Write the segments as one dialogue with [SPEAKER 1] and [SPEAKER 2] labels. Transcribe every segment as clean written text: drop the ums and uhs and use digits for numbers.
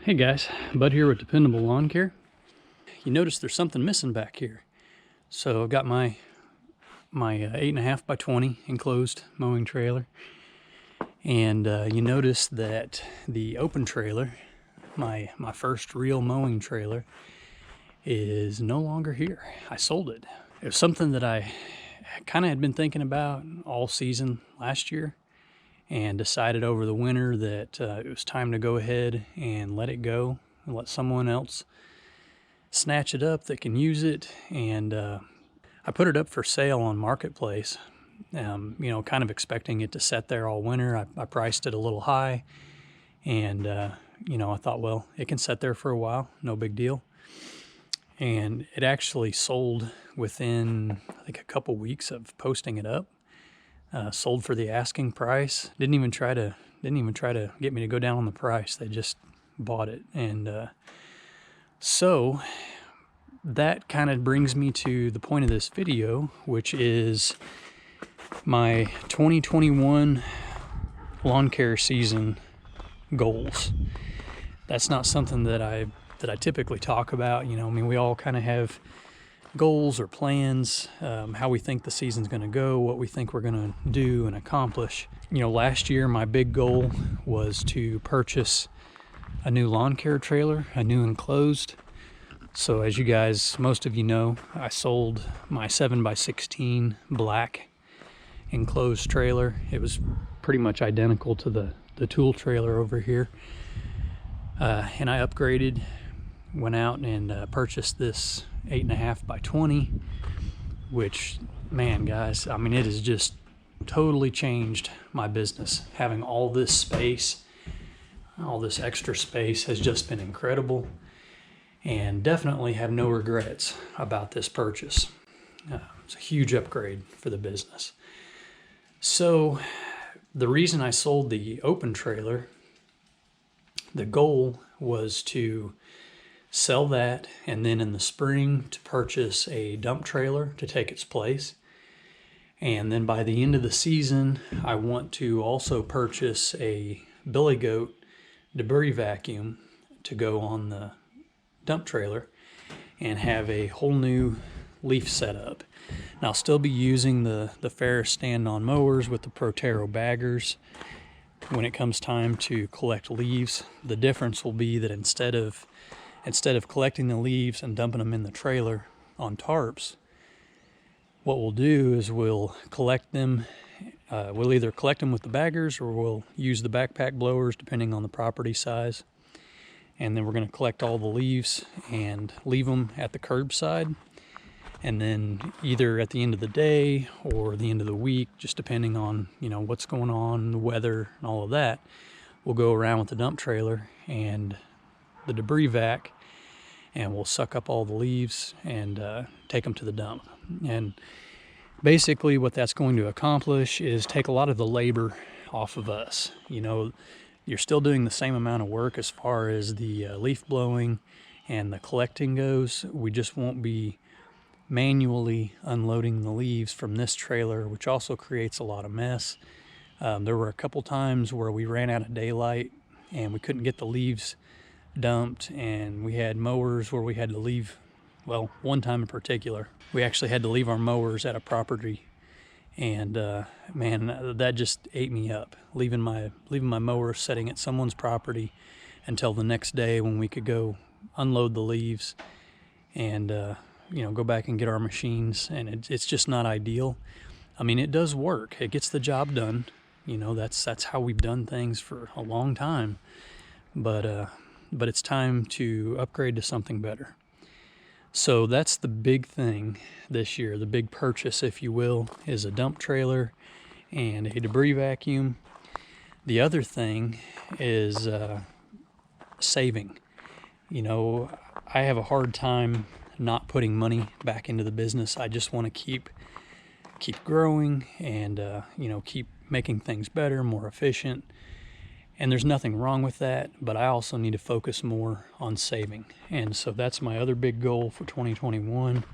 [SPEAKER 1] Hey guys, Bud here with Dependable Lawn Care. You notice there's something missing back here. So I've got my 8.5 by 20 enclosed mowing trailer. And you notice that the open trailer, my first real mowing trailer, is no longer here. I sold it. It was something that I kind of had been thinking about all season last year, and decided over the winter that it was time to go ahead and let it go and let someone else snatch it up that can use it. And I put it up for sale on Marketplace, you know, kind of expecting it to sit there all winter. I priced it a little high, and you know, I thought, well, it can sit there for a while, no big deal. And it actually sold within, I think, a couple weeks of posting it up. Sold for the asking price. Didn't even try to get me to go down on the price. They just bought it. And so that kind of brings me to the point of this video, which is my 2021 lawn care season goals. That's not something that I typically talk about. You know, I mean, we all kind of have goals or plans, how we think the season's going to go, what we think we're going to do and accomplish. You know, last year my big goal was to purchase a new lawn care trailer, a new enclosed. So as you guys, most of you know, I sold my 7x16 black enclosed trailer. It was pretty much identical to the tool trailer over here. And I upgraded, went out and purchased this 8.5 by 20, which, man, guys, I mean, it has just totally changed my business. Having all this space, all this extra space, has just been incredible, and definitely have no regrets about this purchase. It's a huge upgrade for the business. So the reason I sold the open trailer, the goal was to sell that, and then in the spring to purchase a dump trailer to take its place. And then by the end of the season, I want to also purchase a billy goat debris vacuum to go on the dump trailer and have a whole new leaf setup. And I'll still be using the Ferris stand-on mowers with the Protero baggers when it comes time to collect leaves. The difference will be that instead of collecting the leaves and dumping them in the trailer on tarps, what we'll do is we'll collect them. We'll either collect them with the baggers, or we'll use the backpack blowers depending on the property size. And then we're going to collect all the leaves and leave them at the curbside. And then either at the end of the day or the end of the week, just depending on, you know, what's going on, the weather and all of that, we'll go around with the dump trailer and the debris vac, and we'll suck up all the leaves and take them to the dump. And basically what that's going to accomplish is take a lot of the labor off of us. You know, you're still doing the same amount of work as far as the leaf blowing and the collecting goes. We just won't be manually unloading the leaves from this trailer, which also creates a lot of mess. There were a couple times where we ran out of daylight and we couldn't get the leaves dumped, and we had mowers where we had to leave, well, one time in particular, we actually had to leave our mowers at a property, and man, that just ate me up, leaving my mowers sitting at someone's property until the next day when we could go unload the leaves and you know, go back and get our machines. And it's just not ideal. I mean, it does work, it gets the job done, you know, that's how we've done things for a long time, but it's time to upgrade to something better. So that's the big thing this year. The big purchase, if you will, is a dump trailer and a debris vacuum. The other thing is saving. You know, I have a hard time not putting money back into the business. I just want to keep growing and you know, keep making things better, more efficient. And there's nothing wrong with that, but I also need to focus more on saving. And so that's my other big goal for 2021,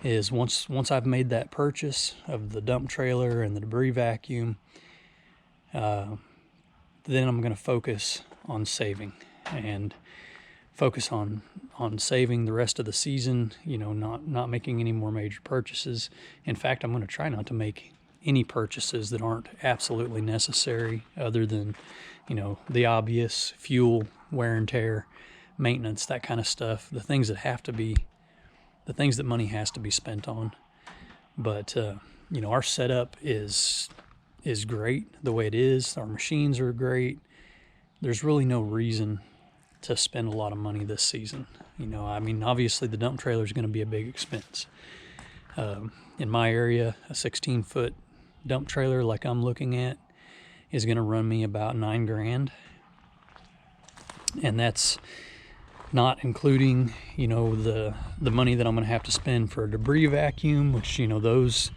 [SPEAKER 1] is once I've made that purchase of the dump trailer and the debris vacuum, then I'm going to focus on saving and focus on saving the rest of the season, you know, not making any more major purchases. In fact, I'm going to try not to make any purchases that aren't absolutely necessary, other than, you know, the obvious fuel, wear and tear, maintenance, that kind of stuff, the things that money has to be spent on. But you know, our setup is great the way it is. Our machines are great. There's really no reason to spend a lot of money this season. You know, I mean, obviously the dump trailer is going to be a big expense. In my area, a 16-foot dump trailer like I'm looking at is going to run me about $9,000, and that's not including, you know, the money that I'm going to have to spend for a debris vacuum, which, you know, those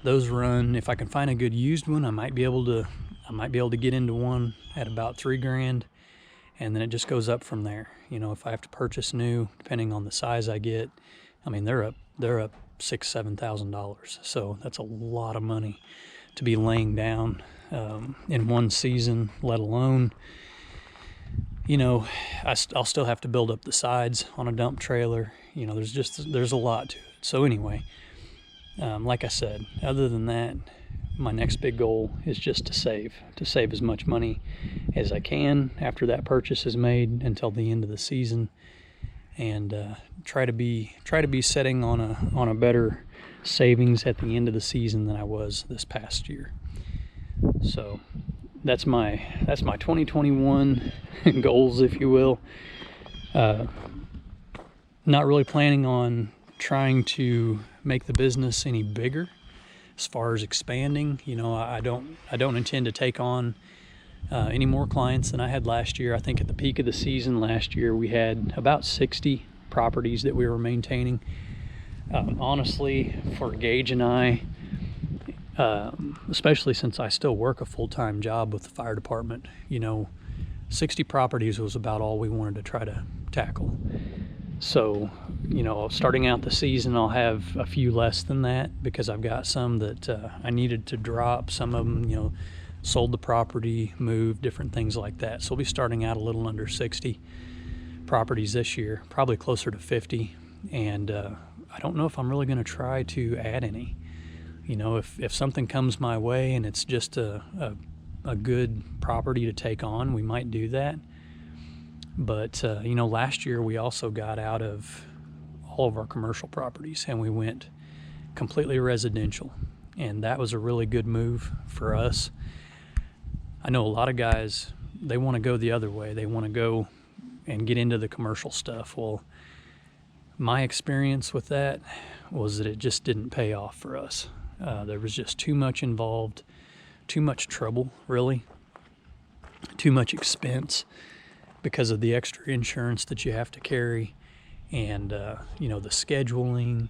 [SPEAKER 1] run, if I can find a good used one, I might be able to get into one at about $3,000, and then it just goes up from there. You know, if I have to purchase new, depending on the size I get, I mean, they're up $6,000-7,000. So that's a lot of money to be laying down in one season, let alone, you know, I'll still have to build up the sides on a dump trailer. You know, there's a lot to it. So anyway, like I said, other than that, my next big goal is just to save as much money as I can after that purchase is made until the end of the season, and try to be setting on a better savings at the end of the season than I was this past year. So that's my 2021 goals, if you will. Not really planning on trying to make the business any bigger as far as expanding. You know, I don't intend to take on any more clients than I had last year. I think at the peak of the season last year, we had about 60 properties that we were maintaining. Honestly, for Gage and I, especially since I still work a full-time job with the fire department, you know, 60 properties was about all we wanted to try to tackle. So, you know, starting out the season, I'll have a few less than that because I've got some that I needed to drop. Some of them, you know, sold the property, moved, different things like that. So we'll be starting out a little under 60 properties this year, probably closer to 50. And I don't know if I'm really going to try to add any. You know, if something comes my way and it's just a good property to take on, we might do that. But, you know, last year we also got out of all of our commercial properties and we went completely residential. And that was a really good move for us. I know a lot of guys, they want to go the other way. They want to go and get into the commercial stuff. Well, my experience with that was that it just didn't pay off for us. There was just too much involved, too much trouble, really, too much expense because of the extra insurance that you have to carry, and you know, the scheduling.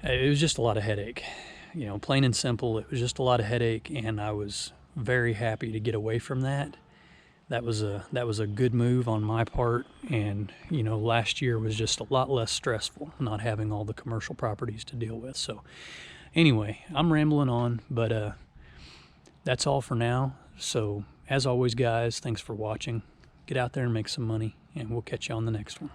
[SPEAKER 1] It was just a lot of headache. You know, plain and simple, it was just a lot of headache, and I was very happy to get away from that. That was a good move on my part, and you know, last year was just a lot less stressful not having all the commercial properties to deal with. So anyway, I'm rambling on, but that's all for now. So as always, guys, thanks for watching. Get out there and make some money, and we'll catch you on the next one.